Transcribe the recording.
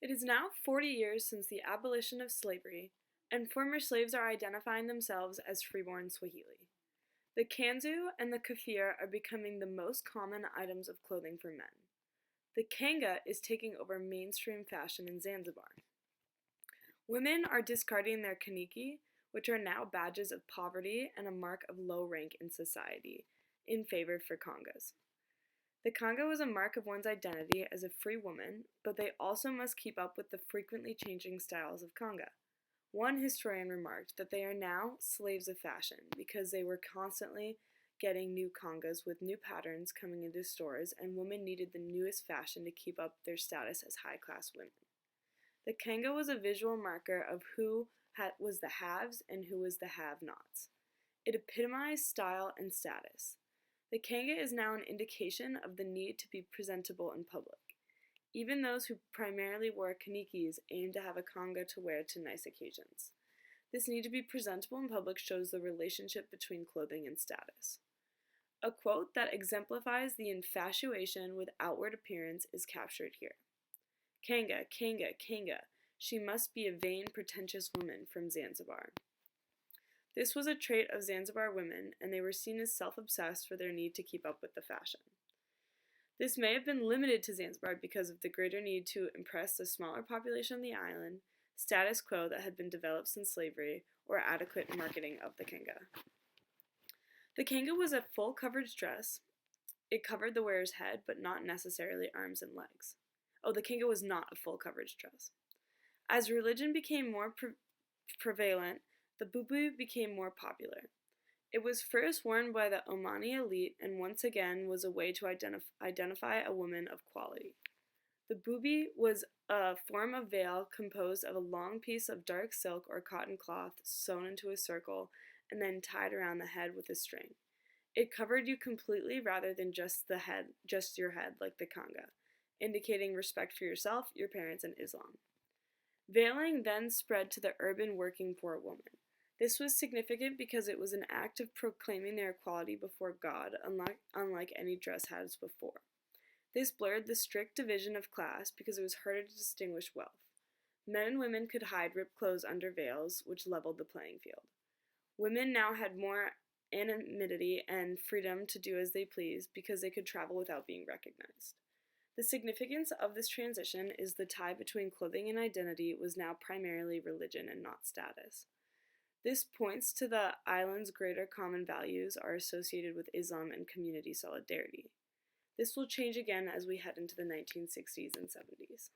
It is now 40 years since the abolition of slavery, and former slaves are identifying themselves as freeborn Swahili. The kanzu and the kafia are becoming the most common items of clothing for men. The kanga is taking over mainstream fashion in Zanzibar. Women are discarding their kaniki, which are now badges of poverty and a mark of low rank in society, in favor for kangas. The kanga was a mark of one's identity as a free woman, but they also must keep up with the frequently changing styles of kanga. One historian remarked that they are now slaves of fashion because they were constantly getting new kangas with new patterns coming into stores, and women needed the newest fashion to keep up their status as high-class women. The kanga was a visual marker of who was the haves and who was the have-nots. It epitomized style and status. The kanga is now an indication of the need to be presentable in public. Even those who primarily wore kanikis aim to have a kanga to wear to nice occasions. This need to be presentable in public shows the relationship between clothing and status. A quote that exemplifies the infatuation with outward appearance is captured here. Kanga, kanga, kanga, she must be a vain, pretentious woman from Zanzibar. This was a trait of Zanzibar women, and they were seen as self-obsessed for their need to keep up with the fashion. This may have been limited to Zanzibar because of the greater need to impress the smaller population of the island, status quo that had been developed since slavery, or adequate marketing of the kanga. The kanga was a full coverage dress. It covered the wearer's head, but not necessarily arms and legs. The kanga was not a full coverage dress. As religion became more prevalent, the bubu became more popular. It was first worn by the Omani elite and once again was a way to identify a woman of quality. The bubi was a form of veil composed of a long piece of dark silk or cotton cloth sewn into a circle and then tied around the head with a string. It covered you completely rather than just your head like the kanga, indicating respect for yourself, your parents, and Islam. Veiling then spread to the urban working poor woman. This was significant because it was an act of proclaiming their equality before God, unlike any dress hats before. This blurred the strict division of class because it was harder to distinguish wealth. Men and women could hide ripped clothes under veils, which leveled the playing field. Women now had more anonymity and freedom to do as they pleased because they could travel without being recognized. The significance of this transition is the tie between clothing and identity was now primarily religion and not status. This points to the island's greater common values are associated with Islam and community solidarity. This will change again as we head into the 1960s and 70s.